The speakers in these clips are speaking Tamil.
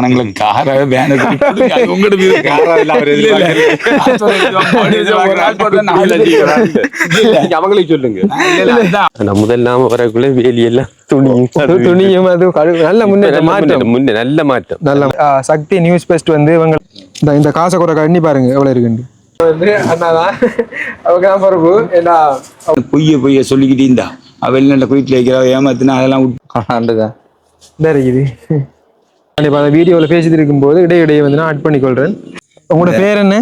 எங்களுக்கு காராவே வேணும். அவங்களுக்கு சொல்லுங்க. முதல் நாம வரக்குள்ள வேலி எல்லாம் துணியும் அது நல்ல முன்னேற்றம், நல்ல மாற்றம். நல்ல சக்தி நியூஸ் பெஸ்ட் வந்து இவங்க இந்த காசை குறை கண்ணி பாருங்க எவ்வளவு இருக்குன்னு வந்து அண்ணாதான் அவங்க பிறகு என்ன பொய்ய சொல்லிக்கிட்டே இருந்தா வெளிநாட்டுல குயிட்ல வைக்கிறா ஏமாத்தினா அதெல்லாம் இருக்குது. கண்டிப்பா அந்த வீடியோவில் பேசிட்டு இருக்கும்போது இடையிடையே வந்து நான் ஆட் பண்ணிக்கொள்றேன். உங்களோட பேர் என்ன?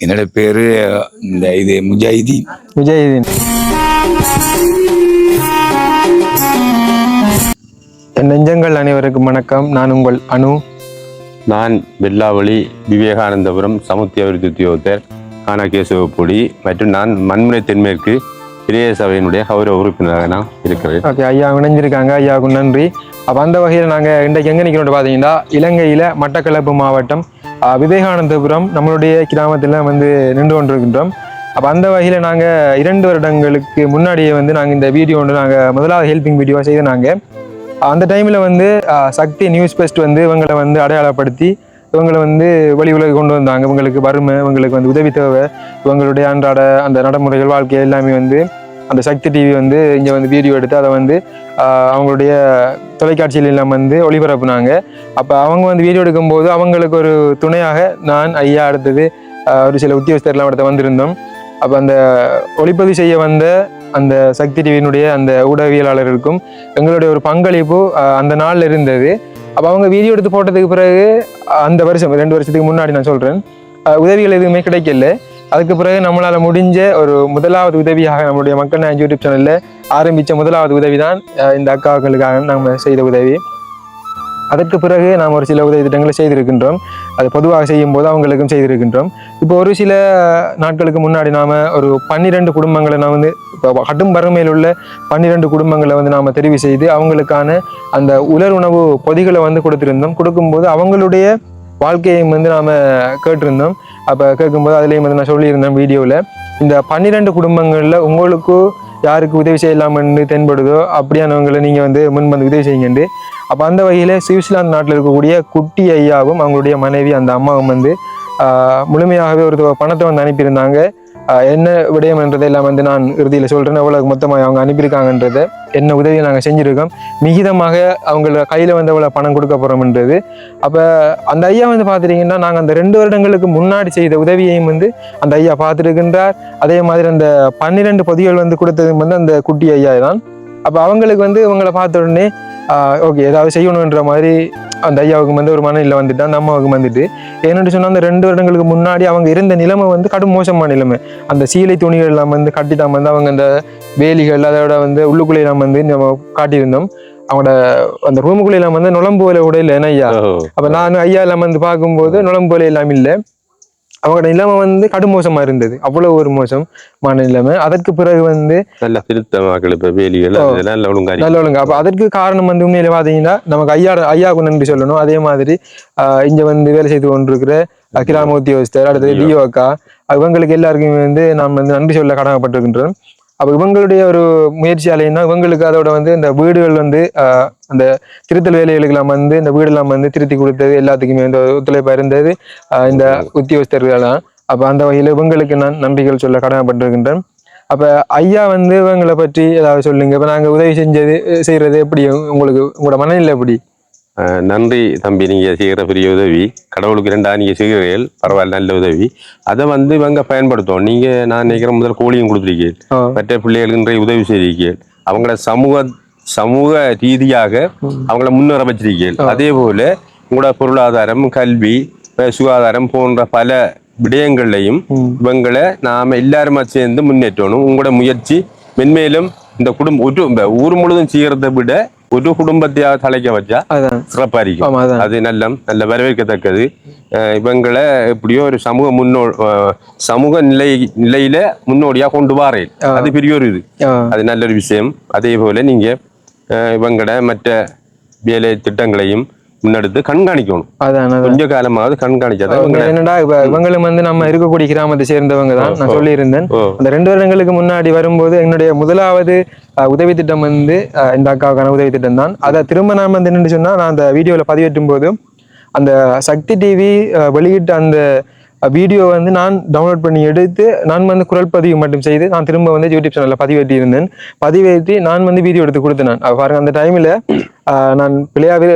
என்னோட பேரு இந்த இது முஜாஹிதீன். என் நெஞ்சங்கள் அனைவருக்கும் வணக்கம். நான் உங்கள் அனு. நான் வெள்ளாவளி விவேகானந்தபுரம் சமுத்திய அபிவிருத்தி உத்தியோகத்தர் காணகேசவப்பொடி மற்றும் நான் மண்முனை தென்மேற்கு பிரதேச சபையினுடைய கௌரவ உறுப்பினராக நான் இருக்கிறேன். ஓகே, ஐயா இணைஞ்சிருக்காங்க, ஐயாவுக்கு நன்றி. அப்போ அந்த வகையில் நாங்கள் இன்றைக்கு எங்கே நிற்கிறோம் பார்த்தீங்கன்னா இலங்கையில் மட்டக்களப்பு மாவட்டம் விவேகானந்தபுரம் நம்மளுடைய கிராமத்தில் வந்து நின்று கொண்டிருக்கின்றோம். அப்போ அந்த வகையில் நாங்கள் 2 வருடங்களுக்கு முன்னாடியே வந்து நாங்கள் இந்த வீடியோ ஒன்று நாங்கள் முதலாவது ஹெல்பிங் வீடியோவாக செய்து நாங்கள் அந்த டைமில் வந்து சக்தி நியூஸ் பெஸ்ட் வந்து இவங்களை வந்து அடையாளப்படுத்தி இவங்களை வந்து வெளி உலக கொண்டு வந்தாங்க. இவங்களுக்கு வறுமை, இவங்களுக்கு வந்து உதவி தேவை, இவங்களுடைய அன்றாட அந்த நடைமுறைகள் வாழ்க்கை எல்லாமே வந்து அந்த சக்தி டிவி வந்து இங்கே வந்து வீடியோ எடுத்து அதை வந்து அவங்களுடைய தொலைக்காட்சியில் எல்லாம் வந்து ஒளிபரப்புனாங்க. அப்போ அவங்க வந்து வீடியோ எடுக்கும்போது அவங்களுக்கு ஒரு துணையாக நான் ஐயா அடுத்தது ஒரு சில உத்தியோகஸ்தர்லாம் அடுத்த வந்திருந்தோம். அப்போ அந்த ஒளிப்பதிவு செய்ய வந்த அந்த சக்தி டிவியினுடைய அந்த ஊடகவியலாளர்களுக்கும் எங்களுடைய ஒரு பங்களிப்பு அந்த நாளில் இருந்தது. அப்போ அவங்க வீடியோ எடுத்து போட்டதுக்கு பிறகு அந்த வருஷம் 2 வருஷத்துக்கு முன்னாடி நான் சொல்கிறேன், உதவிகள் எதுவுமே கிடைக்கல. அதுக்கு பிறகு நம்மளால் முடிஞ்ச ஒரு முதலாவது உதவியாக நம்மளுடைய மக்கள் நான் யூடியூப் சேனலில் ஆரம்பித்த முதலாவது உதவி தான் இந்த அக்காக்களுக்காக நம்ம செய்த உதவி. அதற்கு பிறகு நாம் ஒரு சில உதவி திட்டங்களை செய்திருக்கின்றோம். அது பொதுவாக செய்யும் போது அவங்களுக்கும் செய்திருக்கின்றோம். இப்போ ஒரு சில நாட்களுக்கு முன்னாடி நாம் ஒரு 12 குடும்பங்களை நான் வந்து இப்போ கடும் வறுமையில் உள்ள 12 குடும்பங்களை வந்து நாம் தெரிவு செய்து அவங்களுக்கான அந்த உலர் உணவு பொதிகளை வந்து கொடுக்கும்போது அவங்களுடைய வாழ்க்கையை வந்து நாம் கேட்டிருந்தோம். அப்போ கேட்கும்போது அதுலேயும் வந்து நான் சொல்லியிருந்தேன் வீடியோவில், இந்த 12 குடும்பங்களில் உங்களுக்கு யாருக்கு உதவி செய்யலாம்னு தென்படுதோ அப்படியானவங்களை நீங்கள் வந்து முன்வந்து உதவி செய்யுங்கண்டு. அப்போ அந்த வகையில் சுவிட்சர்லாந்து நாட்டில் இருக்கக்கூடிய குட்டி ஐயாவும் அவங்களுடைய மனைவி அந்த அம்மாவும் வந்து முழுமையாகவே ஒரு பணத்தை வந்து அனுப்பியிருந்தாங்க. என்ன விடயம் என்றதை எல்லாம் வந்து நான் இறுதியில் சொல்கிறேன். எவ்வளவு மொத்தமாக அவங்க அனுப்பியிருக்காங்கன்றதை, என்ன உதவியை நாங்கள் செஞ்சுருக்கோம், மிகிதமாக அவங்கள கையில் வந்து எவ்வளோ பணம் கொடுக்க போகிறோம்ன்றது. அப்போ அந்த ஐயா வந்து பார்த்துட்டிங்கன்னா நாங்கள் அந்த 2 வருடங்களுக்கு முன்னாடி செய்த உதவியையும் வந்து அந்த ஐயா பார்த்துருக்கின்றார். அதே மாதிரி அந்த 12 பொதிகள் வந்து கொடுத்ததும் வந்து அந்த குட்டி ஐயா தான். அப்போ அவங்களுக்கு வந்து இவங்களை பார்த்த உடனே ஓகே ஏதாவது செய்யணுன்ற மாதிரி அந்த ஐயாவுக்கு வந்து ஒரு மனநிலை வந்துட்டு அந்த அம்மாவுக்கு வந்துட்டு, ஏன்னு சொன்னால் அந்த 2 வருடங்களுக்கு முன்னாடி அவங்க இருந்த நிலைமை வந்து கடும் மோசமான நிலைமை. அந்த சீலை துணிகள் எல்லாம் வந்து கட்டிட்டாம வந்து அவங்க அந்த வேலிகள் அதோட வந்து உள்ளுக்குள்ளே எல்லாம் வந்து நம்ம காட்டியிருந்தோம். அவங்களோட அந்த ரூமுக்குள்ளே எல்லாம் வந்து நுழம்போல கூட இல்லை என்ன ஐயா. அப்போ நான் ஐயா எல்லாம் வந்து பார்க்கும்போது நுழம்போல எல்லாம் இல்லை. அவங்களோட நிலைமை வந்து கடும் மோசமா இருந்தது, அவ்வளவு ஒரு மோசமான நிலைமை. அதற்கு பிறகு வந்து நல்ல ஒழுங்கு. அப்ப அதற்கு காரணம் வந்து உண்மையில பாத்தீங்கன்னா நமக்கு ஐயாவுக்கு நன்றி சொல்லணும். அதே மாதிரி இங்க வந்து வேலை செய்து கொண்டிருக்கிற கிராம உத்தியோகஸ்தர், அடுத்தது டிஓ அக்கா, இவங்களுக்கு எல்லாருக்குமே வந்து நாம் வந்து நன்றி சொல்ல கடமைப்பட்டிருக்கின்றோம். அப்போ இவங்களுடைய ஒரு முயற்சியாலையும் தான் இவங்களுக்கு அதோட வந்து இந்த வீடுகள் வந்து அந்த திருத்தல் வேலைகளுக்கெல்லாம் வந்து இந்த வீடெல்லாம் வந்து திருத்தி கொடுத்தது எல்லாத்துக்குமே இந்த ஒத்துழைப்பாக இருந்தது இந்த உத்தியோகஸ்தர்களெல்லாம். அப்போ அந்த வகையில் இவங்களுக்கு நான் நன்றிகள் சொல்ல கடமைப்பட்டிருக்கின்றேன். அப்போ ஐயா வந்து இவங்களை பற்றி ஏதாவது சொல்லுங்க. இப்போ நாங்கள் உதவி செய்கிறது எப்படி, உங்களோட மனநிலை எப்படி? நன்றி தம்பி, நீங்கள் செய்கிற பெரிய உதவி, கடவுளுக்கு 2 நீங்கள் செய்கிறீர்கள், பரவாயில்ல, நல்ல உதவி. அதை வந்து இவங்க பயன்படுத்தும். நீங்கள் நான் நினைக்கிற முதல் கோழியும் கொடுத்துருக்கீங்க, மற்ற பிள்ளைகளுக்கு உதவி செய்திருக்கீர்கள், அவங்கள சமூக ரீதியாக அவங்கள முன்னேற வச்சிருக்கீர்கள். அதே போல உங்களோட பொருளாதாரம், கல்வி, சுகாதாரம் போன்ற பல விடயங்கள்லையும் இவங்களை நாம எல்லாருமா சேர்ந்து முன்னேற்றணும். உங்களோட முயற்சி மென்மேலும் இந்த ஊர் முழுதும் செய்யறதை விட ஒரு குடும்பத்தையாக தலைக்க வச்சா சிறப்பா இருக்கும். அது நல்ல வரவேற்கத்தக்கது. இவங்களை எப்படியோ ஒரு சமூக நிலையில முன்னோடியா கொண்டு வாரேன், அது பெரிய ஒரு இது, அது நல்ல ஒரு விஷயம். அதே போல நீங்க இவங்களோட மற்ற வேலை திட்டங்களையும் முன்னெடுத்து கண்காணிக்கணும். கொஞ்ச காலமாவது கண்காணிச்சாதான். என்னடா இவங்களும் வந்து நம்ம இருக்கக்கூடிய கிராமத்தை சேர்ந்தவங்க தான். நான் சொல்லியிருந்தேன், அந்த 2 வருடங்களுக்கு முன்னாடி வரும்போது என்னுடைய முதலாவது உதவி திட்டம் வந்து இந்த அக்காவுக்கான உதவி திட்டம் தான். அதை திரும்ப நாம வந்து என்னன்னு சொன்னா, நான் அந்த வீடியோல பதிவேற்றும் போது அந்த சக்தி டிவி வெளியிட்ட அந்த வீடியோ வந்து நான் டவுன்லோட் பண்ணி எடுத்து நான் வந்து குரல் பதிவு மட்டும் செய்து நான் திரும்ப வந்து யூடியூப் சேனல்ல பதிவேற்றி இருந்தேன். பதிவேற்றி நான் வந்து வீடியோ எடுத்து கொடுத்தேன். நான் பாருங்க அந்த டைம்ல நான் பிள்ளையாவே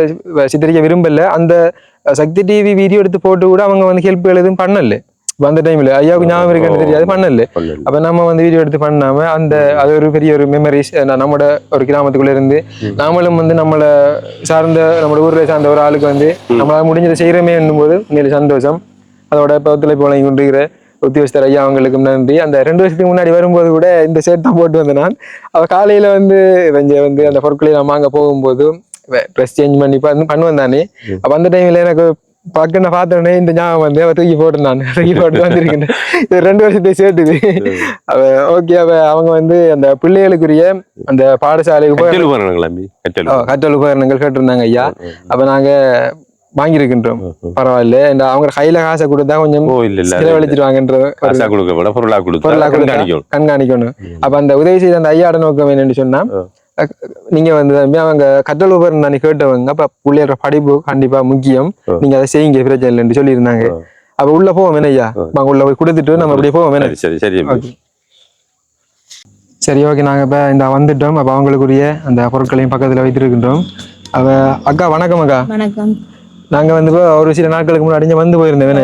சித்தரிக்க விரும்பல. அந்த சக்தி டிவி வீடியோ எடுத்து போட்டு கூட அவங்க வந்து ஹெல்ப் எதுவும் பண்ணல. அந்த டைம்ல ஐயாவுக்கு ஞாபகம் இருக்குன்னு தெரியாது, பண்ணல. அப்ப நம்ம வந்து வீடியோ எடுத்து பண்ணாம அது ஒரு பெரிய ஒரு மெமரிஸ். நம்மளோட ஒரு கிராமத்துக்குள்ள இருந்து நாமளும் வந்து நம்மளை சார்ந்த நம்மளோட ஊர்ல சார்ந்த ஒரு ஆளுக்கு வந்து நம்மளால முடிஞ்சதை செய்யறமே என்னும் போது உண்மையில சந்தோஷம். அதோட இப்போ ஒத்துழைப்பு வழங்கி கொண்டிருக்கிற உத்தியோகஸ்தர் ஐயா அவங்களுக்கும் நன்றி. அந்த 2 வருஷத்துக்கு முன்னாடி வரும்போது கூட இந்த ஷர்ட் தான் போட்டு வந்தேன் நான். அவ காலையில வந்து வந்து அந்த பொருட்களை நம்ம அங்க போகும்போது ட்ரெஸ் சேஞ்ச் பண்ணி பண்ணுவேன் தானே. அப்ப அந்த டைம்ல எனக்கு பக்கம் பார்த்தோன்னே இந்த ஞாபகம் வந்து அவ தூக்கி போட்டு நான் தூக்கி போட்டு வந்திருக்கேன். இது 2 வருஷத்தை சேர்த்துது. அவ ஓகே அவங்க வந்து அந்த பிள்ளைகளுக்குரிய அந்த பாடசாலை கற்றல் உபகரணங்கள் கேட்டிருந்தாங்க ஐயா. அப்ப நாங்க வாங்கியிருக்கின்றோம். பரவாயில்ல, அவங்க கையில காசை கொடுத்தா கொஞ்சம் செலவழிச்சிருவாங்கன்ற கண்காணிக்கணும். அப்ப அந்த உதவி செய்த அந்த ஐயாட நோக்கம் என்னன்னு சொன்னா, நீங்க வந்து அவங்க கற்றல் உபகரணம் கேட்டவங்க, அப்ப பிள்ளையோட படிப்பு கண்டிப்பா முக்கியம், நீங்க அதை செய்யுங்க பிரச்சனை இல்லைன்னு சொல்லியிருந்தாங்க. அப்ப உள்ள போவோம் வேணும் ஐயா, உள்ள போய் கொடுத்துட்டு நம்ம அப்படியே போவோம் வேணும். சரி ஓகே, நாங்க இப்ப இந்த வந்துட்டோம். அப்ப அவங்களுக்குரிய அந்த பொருட்களையும் பக்கத்துல வைத்திருக்கின்றோம். அவ அக்கா வணக்கம். அக்கா வணக்கம். நாங்க வந்து ஒரு சில நாட்களுக்கு முன்னாடி வந்து போயிருந்தேன்.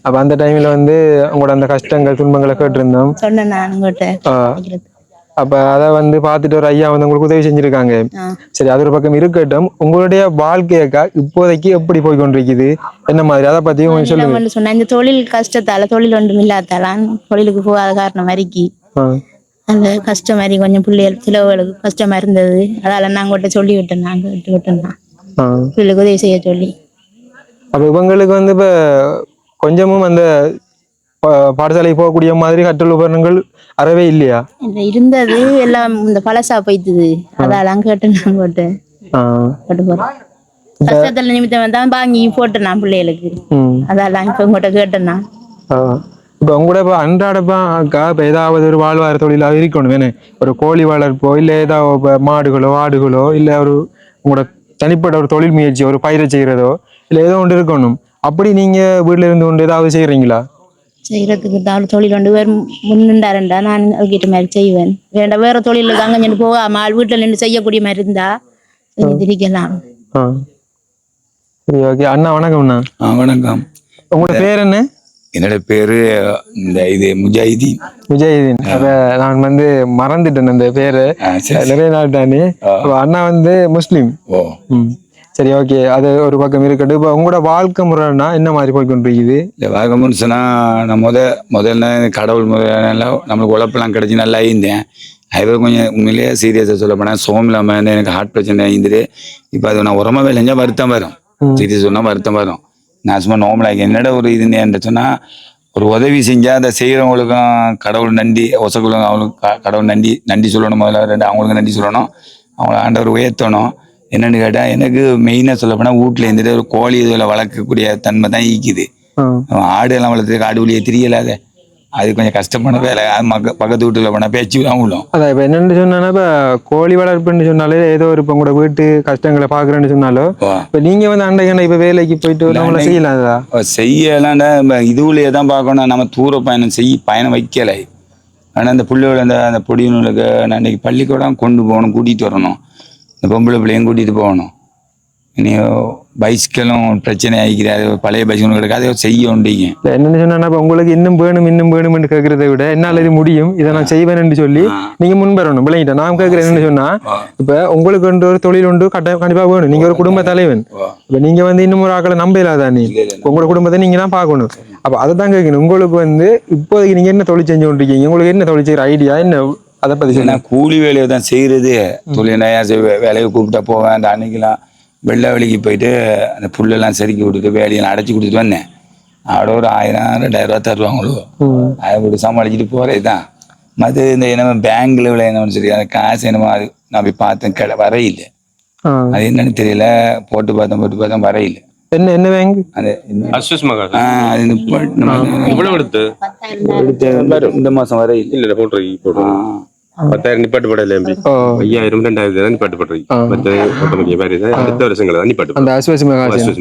அப்ப அந்த டைம்ல வந்து உங்களோட அந்த கஷ்டங்கள் துன்பங்களை கேட்டிருந்தோம். அப்ப அதை வந்து பாத்துட்டு ஒரு ஐயா வந்து உங்களுக்கு உதவி செஞ்சிருக்காங்க. சரி, அது ஒரு பக்கம் இருக்கட்டும். உங்களுடைய வாழ்க்கையக்கா இப்போதைக்கு எப்படி போய் கொண்டிருக்குது, என்ன மாதிரி, அதை பத்தி கொஞ்சம் சொல்லுங்க. சொன்ன இந்த தொழில் கஷ்டத்தால, தொழில் ஒன்றும் இல்லாதால தொழிலுக்கு போகாத காரணம் வரைக்கும் அந்த கஷ்டம் மாதிரி கொஞ்சம் பிள்ளைகள் சிலவுகளுக்கு கஷ்டமா இருந்தது. அதால நாங்க சொல்லி விட்டேன், நாங்க விட்டு விட்டோம்னா பிள்ளைக்கு உதவி செய்ய சொல்லி. அப்ப இவங்களுக்கு வந்து இப்ப கொஞ்சமும் அந்த பாடசாலைக்கு போகக்கூடிய மாதிரி கற்றல் உபகரணங்கள் அறவே இல்லையா? இருந்தது எல்லாம் இந்த பழசா போய்த்துது. அதால கேட்டு நான் போட்டேன் கஷ்டத்துல நிமித்தம் தான் வாங்கி போட்டேன் நான் பிள்ளைகளுக்கு. அதால இப்ப உங்கள்கிட்ட கேட்டேன்னா இப்போ உங்களோட இப்போ அன்றாடப்பா அக்கா இப்போ ஏதாவது ஒரு வாழ்வார தொழிலாக இருக்கணும் வேணும். ஒரு கோழி வளர்ப்போ இல்லை ஏதாவது மாடுகளோ ஆடுகளோ இல்லை ஒரு உங்களோட தனிப்பட்ட ஒரு தொழில் முயற்சி, ஒரு பயிரை செய்கிறதோ இல்லை ஏதோ ஒன்று இருக்கணும். அப்படி நீங்கள் வீட்டில் இருந்து கொண்டு ஏதாவது செய்கிறீங்களா? செய்யறதுக்கு தான் தொழில் ஒன்று வேறு முன்னுண்டாருண்டா நான் அதுக்கிட்ட மாதிரி செய்வேன். வேண்டாம் வேற தொழிலுக்கு அங்கே நின்று போகாம வீட்டில் நின்று செய்யக்கூடிய மாதிரி இருந்தா திரிக்கலாம். சரி ஓகே அண்ணா வணக்கம்ண்ணா. வணக்கம். உங்களோட பேர் என்ன? என்னோட பேரு முஜாஹிதீன். முஜாஹிதீன். அப்ப நான் வந்து மறந்துட்டேன் அந்த பேரு, நிறைய நாள் தானே. அண்ணா வந்து முஸ்லீம். சரி ஓகே, அது ஒரு பக்கம் இருக்கட்டும். இப்போ உங்களோட வாழ்க்கை முறைன்னா என்ன மாதிரி போய் கொண்டிருக்குது? இல்லை வாழ்க்கை முறைனா நான் முதல்ல கடவுள் முதல்ல நம்மளுக்கு உழைப்பெல்லாம் கிடச்சி நல்லா இருந்தேன். அது கொஞ்சம் உண்மையிலேயே சீரியஸாக சொல்ல போனேன், சோம் இல்லாமல் இருந்தேன், எனக்கு ஹார்ட் பிரச்சனை இருந்துட்டு. இப்போ அது நான் உரமாக விளைஞ்சா வருத்தம் வரும், சீரியஸ் சொன்னால் வருத்தம் வரும். நான் சும்மா நோம்பலாக்கி என்னோட ஒரு இதுன்னு என்ன சொன்னால், ஒரு உதவி செஞ்சால் அதை செய்கிறவங்களுக்கும் கடவுள் நன்றி, ஒசக்குள்ள அவங்களுக்கு கடவுள் நன்றி சொல்லணும். முதல்ல அவங்களுக்கு நன்றி சொல்லணும், அவங்கள ஆண்டவர் உயர்த்தணும். என்னன்னு கேட்டால், எனக்கு மெயினாக சொல்ல போனால் வீட்டில் இருந்துட்டு ஒரு கோழி இதில் வளர்க்கக்கூடிய தன்மை தான் ஈக்குது. ஆடு எல்லாம் வளர்த்துருக்கு, ஆடு வழியே தெரியலாத, அது கொஞ்சம் கஷ்டமான வேலை. பக்கத்து வீட்டுல போனா பேச்சு தான் விடும். அதான் இப்ப என்னன்னு சொன்னா, இப்ப கோழி வளர்ப்புன்னு சொன்னாலே ஏதோ ஒரு இப்ப உங்களோட வீட்டு கஷ்டங்களை பாக்குறேன்னு சொன்னாலும், இப்ப நீங்க வந்து அண்டைக்கண்டா இப்ப வேலைக்கு போயிட்டு நம்மள செய்யலாம். செய்யலாம்டா, இதுலயே தான் பார்க்கணும். நம்ம தூர பயணம் வைக்கலை. ஆனா அந்த பிள்ளைகள் அந்த பொடியனுக்கு நான் இன்னைக்கு பள்ளிக்கூடம் கொண்டு போகணும், கூட்டிட்டு வரணும். இந்த பொம்பளை பிள்ளையும் கூட்டிட்டு போகணும். இனி பைஸ்கலும் பிரச்சனை ஆகிக்கிறாரு, பழைய பைஸ்கலும் கிடைக்காது, செய்ய உண்டிங்க. என்னன்னு சொன்னா, உங்களுக்கு இன்னும் வேணும்னு கேட்கறதை விட என்னால இது முடியும், இதை நான் செய்வேன்னு சொல்லி நீங்க முன்வரணும். விளங்கிட்டேன். நான் கேட்கறேன் என்னன்னு சொன்னா, இப்ப உங்களுக்கு ஒரு தொழில் உண்டு, கண்டிப்பா வேணும். நீங்க ஒரு குடும்ப தலைவன். இப்ப நீங்க வந்து இன்னும் ஒரு ஆக்களை நம்ப இல்லாதானே, உங்களோட குடும்பத்தை நீங்க தான் பார்க்கணும். அப்ப அதை தான் கேட்கணும். உங்களுக்கு வந்து இப்போதைக்கு நீங்க என்ன தொழில் செஞ்சு கொண்டிருக்கீங்க, உங்களுக்கு என்ன தொழில் செய்யற ஐடியா என்ன, அதை பத்தி சொன்னா. கூலி வேலையை தான் செய்யறது. தொழில் வேலையை கூப்பிட்டா போவேன். அந்த அன்னைக்கெல்லாம் வெள்ளை வெளிக்கு போயிட்டு அந்த புல்லெல்லாம் செதுக்கி விட்டுட்டு வேலையெல்லாம் அடைச்சி கொடுத்துட்டு வந்தேன். அதோட ஒரு 1000-2000 ரூபா தருவாங்களோ, அதை போட்டு சமாளிச்சுட்டு போறது தான். மற்ற இந்த என்ன பேங்க்ல விலை என்னன்னு சொல்லி அந்த காசு என்னமோ அது நான் போய் பார்த்தேன், வரையில்லை. அது என்னன்னு தெரியல, போட்டு பார்த்தேன் வரையில்லை. என்ன பேங்க்? அது இந்த மாசம் வரையில்லை. 10,000 நிப்பாட்டுப்படல எம்பி. 5,000 2,000 தான் நிப்பாட்டுப்படுறீங்க. மற்ற ஆட்டோமேட்டிக் வேற இது அடுத்த வருஷங்கள் தான் நிப்பாட்டு. அந்த அஸ்வசிமா காசு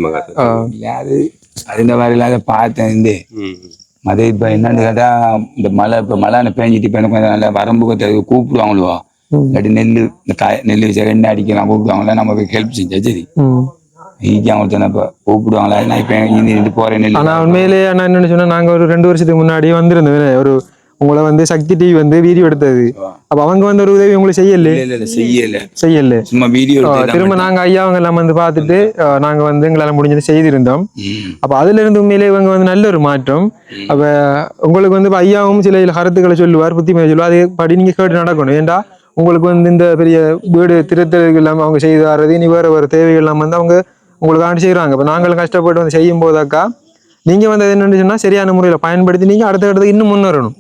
இல்ல அது இந்த மாதிரி அதை பார்த்தேன் இந்த மத இப்ப என்னன்னு கேட்டா இந்த மழை இப்ப மழை பேஞ்சிட்டு இப்ப எனக்கு கொஞ்சம் நல்லா வரம்புக்கு கூப்பிடுவாங்களோ இல்லாட்டி நெல் எண்ணெய் அடிக்கலாம் கூப்பிடுவாங்களா நம்ம போய் ஹெல்ப் செஞ்சா சரி ஈக்காங்க இப்ப கூப்பிடுவாங்களா நான் இப்ப இங்க போறேன் நெல். ஆனா உண்மையிலேயே அண்ணா என்னன்னு சொன்னா நாங்க ஒரு 2 வருஷத்துக்கு முன்னாடி வந்திருந்தோம் ஒரு உங்களை வந்து சக்தி டிவி வந்து வீடியோ எடுத்தது. அப்ப அவங்க வந்து ஒரு உதவி உங்களுக்கு செய்யல சும்மா வீடியோ திரும்ப நாங்க ஐயா அவங்க எல்லாம் வந்து பார்த்துட்டு நாங்க வந்து எங்களால முடிஞ்சது செய்திருந்தோம். அப்ப அதுல இருந்து உண்மையிலே இவங்க வந்து நல்ல ஒரு மாற்றம். அப்ப உங்களுக்கு வந்து ஐயாவும் சில கருத்துக்களை சொல்லுவார் புத்திமையை சொல்லுவார் அது படி நீங்க கேட்டு நடக்கணும். ஏன்டா உங்களுக்கு வந்து இந்த பெரிய வீடு திருத்தல்கள் எல்லாம் அவங்க செய்து வர்றது இனி வேற தேவைகள் எல்லாம் வந்து அவங்க உங்களுக்கு ஆண்டு செய்யறாங்க. இப்ப நாங்களும் கஷ்டப்பட்டு வந்து செய்யும் போதாக்கா நீங்க வந்து என்னன்னு சொன்னா சரியான முறையில பயன்படுத்தி நீங்க அடுத்த இடத்துக்கு இன்னும் முன்னேறணும்.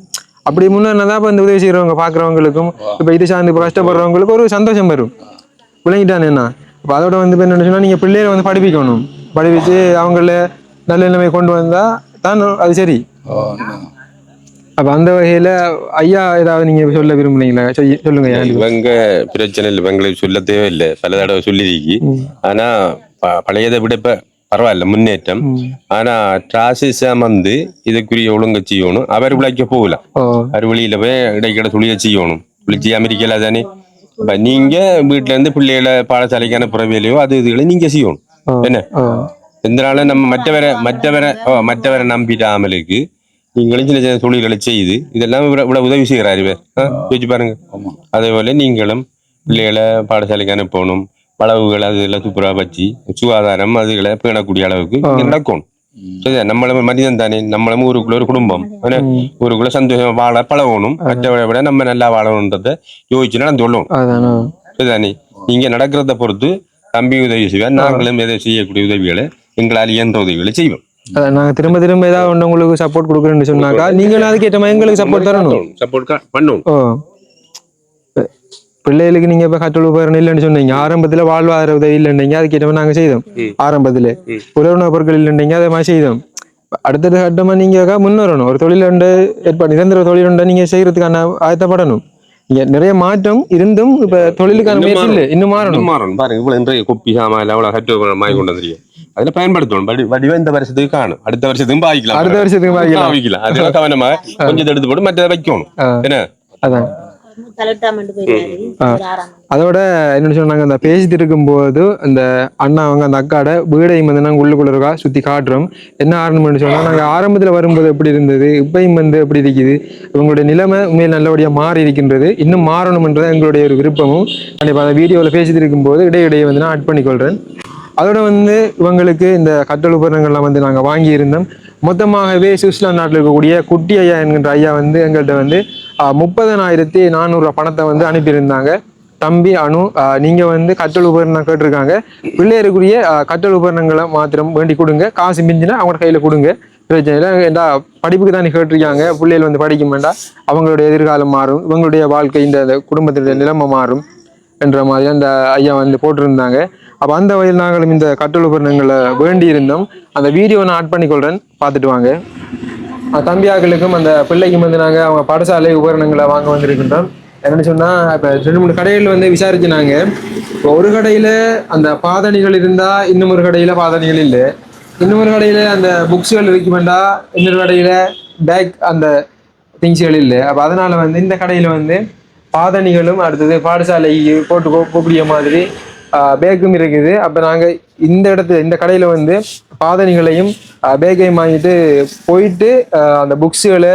அப்படி முன்னேறினதான் இப்ப இந்த உதவி செய்யறவங்க பாக்குறவங்களுக்கும் இப்ப இது சார்ந்து இப்ப கஷ்டப்படுறவங்களுக்கும் ஒரு சந்தோஷம் வரும். விளங்கிட்டானே என்ன அப்ப அதோட வந்து இப்ப என்னன்னு சொன்னா நீங்க பிள்ளைகளை வந்து படிப்பிக்கணும். படிப்பிச்சு அவங்கள நல்ல நிலைமை கொண்டு வந்தா தான் அது சரி. அப்ப அந்த வகையில ஐயா ஏதாவது நீங்க சொல்ல விரும்புனீங்களா சொல்லுங்க. இவங்க பிரச்சனை இல்லை இவங்களுக்கு சொல்ல தேவையில்லை பல தடவை சொல்லிருக்கு. ஆனா பழையதை விட இப்ப பரவாயில்ல முன்னேற்றம். ஆனா டிராசிசம் வந்து இதுக்குரிய ஒழுங்க செய்யணும். அவர் விளைக்க போகலாம் அவர் வெளியில போய் இடைக்கிட தொழிலை செய்யணும். விழிச்சி அமெரிக்கால தானே இப்ப நீங்க வீட்டுல இருந்து பிள்ளைகளை பாடசாலைக்கான புறவியலையோ அது இதுகளை நீங்க செய்யணும். என்ன எந்த நாளும் நம்ம மற்றவரை நம்பிடாமலுக்கு நீங்களும் சின்ன சின்ன தொழில்களை செய்து இதெல்லாம் இவ்வளவு உதவி செய்கிறாரு யோசிச்சு பாருங்க. அதே போல நீங்களும் பிள்ளைகளை பாடசாலைக்கு அனுப்பணும். வளவுகள் அதெல்லாம் சூப்பரா வச்சு சுகாதாரம் அதுகளை பேணக்கூடிய அளவுக்கு இங்க நடக்கணும். சரியா நம்மளும் மனிதன் தானே நம்மளும் ஊருக்குள்ள ஒரு குடும்பம் ஊருக்குள்ள சந்தோஷமா வாழ பழகணும். மற்றவரை விட நம்ம நல்லா வாழணுன்றத யோசிச்சு நடந்து கொள்ளணும். சரிதானே நீங்க நடக்கிறத பொறுத்து தம்பி உதவி செய்வார். நாங்களும் எதை செய்யக்கூடிய உதவிகளை எங்களால் இயன்ற உதவிகளை செய்வோம். நாங்க திரும்ப ஏதாவது ஒன்று உங்களுக்கு சப்போர்ட் கொடுக்குறேன்னு சொன்னாக்கா நீங்களும் அதுக்கேற்ற மாதிரி எங்களுக்கு சப்போர்ட் தரணும். சப்போர்ட் பண்ணும். பிள்ளைகளுக்கு நீங்க இப்ப கற்றல் உபகரணம் இல்லைன்னு சொன்னீங்க. ஆரம்பத்துல வாழ்வாதார உதவி இல்லைன்னீங்க அதுக்கேற்ற மாதிரி நாங்க செய்தோம். ஆரம்பத்துல உறவுண பொருட்கள் இல்லைன்னீங்க அதே மாதிரி செய்தோம். அடுத்தது கட்டமா நீங்க முன்னேறணும். ஒரு தொழில் உண்டு நிரந்தர தொழில் உண்டு நீங்க செய்யறதுக்கான ஆயத்தப்படணும். இங்க நிறைய மாற்றம் இருந்தும் இப்ப தொழிலுக்கான முயற்சி இல்லை இன்னும் மாறணும். பாருங்க இவ்வளவு இன்றைய கொப்பி சாமான் அவ்வளவு கற்று மாறி கொண்டு வந்துருக்கீங்க. அதுல பயன்படுத்தணும். வடிவ இந்த வருஷத்துக்கு காணும் அடுத்த வருஷத்துக்கும் பாவிக்கலாம். அடுத்த வருஷத்துக்கு பாவிக்கலாம். அது கவனமா கொஞ்சம் எடுத்து போட்டு மற்றதை வைக்கணும். என்ன அதான் அதோட என்ன சொன்னாங்க அந்த பேசிட்டு இருக்கும் போது அந்த அண்ணா அவங்க அந்த அக்காட வீடையும் வந்து நாங்க உள்ளுக்குள்ள இருக்கா சுத்தி காட்டுறோம். என்ன ஆரம்பம்னு சொன்னா நாங்க ஆரம்பத்துல வரும்போது எப்படி இருந்தது இப்பயும் வந்து எப்படி இருக்குது இவங்களுடைய நிலைமை உண்மையில் நல்லபடியா மாறி இருக்கின்றது. இன்னும் மாறணும்ன்றது எங்களுடைய ஒரு விருப்பமும் கண்டிப்பா அந்த வீடியோவில் பேசிட்டு இருக்கும் போது இடையிடையே வந்து நான் ஆட் பண்ணிக்கொள்றேன். அதோட வந்து இவங்களுக்கு இந்த கற்றல் உபகரணங்கள்லாம் வந்து நாங்கள் வாங்கி இருந்தோம். மொத்தமாகவே சுவிட்சர்லாந்து நாட்டில் இருக்கக்கூடிய குட்டி ஐயா என்கின்ற ஐயா வந்து எங்கள்கிட்ட வந்து 30,400 பணத்தை வந்து அனுப்பியிருந்தாங்க. தம்பி அனு நீங்க வந்து கற்றல் உபகரணம் கேட்டிருக்காங்க. பிள்ளையருக்குரிய கற்றல் உபகரணங்களை மாத்திரம் வேண்டி கொடுங்க. காசு மிஞ்சினா அவங்க கையில கொடுங்க. பிரச்சனை இல்லை. ஏண்டா படிப்புக்கு தான் கேட்டிருக்காங்க. பிள்ளைகள் வந்து படிக்க வேண்டாம் அவங்களுடைய எதிர்காலம் மாறும் இவங்களுடைய வாழ்க்கை இந்த குடும்பத்தினுடைய நிலைமை மாறும் என்ற மாதிரி அந்த ஐயா வந்து போட்டிருந்தாங்க. அப்போ அந்த வகையில் நாங்களும் இந்த கற்றல் உபகரணங்களை வேண்டி இருந்தோம். அந்த வீடியோ நான் ஆட் பண்ணிக்கொள்றேன் பார்த்துட்டு வாங்க. தம்பியாக்களுக்கும் அந்த பிள்ளைக்கும் வந்து நாங்கள் அவங்க பாடசாலை உபகரணங்களை வாங்க வந்திருக்கின்றோம். என்னன்னு சொன்னால் இப்போ 2-3 கடைகள் வந்து விசாரிச்சுனாங்க. இப்போ ஒரு கடையில் அந்த பாதணிகள் இருந்தால் இன்னும் ஒரு கடையில் பாதணிகள் இல்லை. இன்னொரு கடையில் அந்த புக்ஸுகள் இருக்குமெண்டா இன்னொரு கடையில் பேக் அந்த திங்ஸ்கள் இல்லை. அப்போ அதனால் வந்து இந்த கடையில் வந்து பாதணிகளும் அடுத்தது பாடசாலைக்கு போட்டு போகக்கூடிய மாதிரி பேக்கும் இருக்குது. அப்போ நாங்கள் இந்த கடையில் வந்து பாதணிகளையும் பேக்கையும் வாங்கிட்டு போயிட்டு அந்த புக்ஸுகளை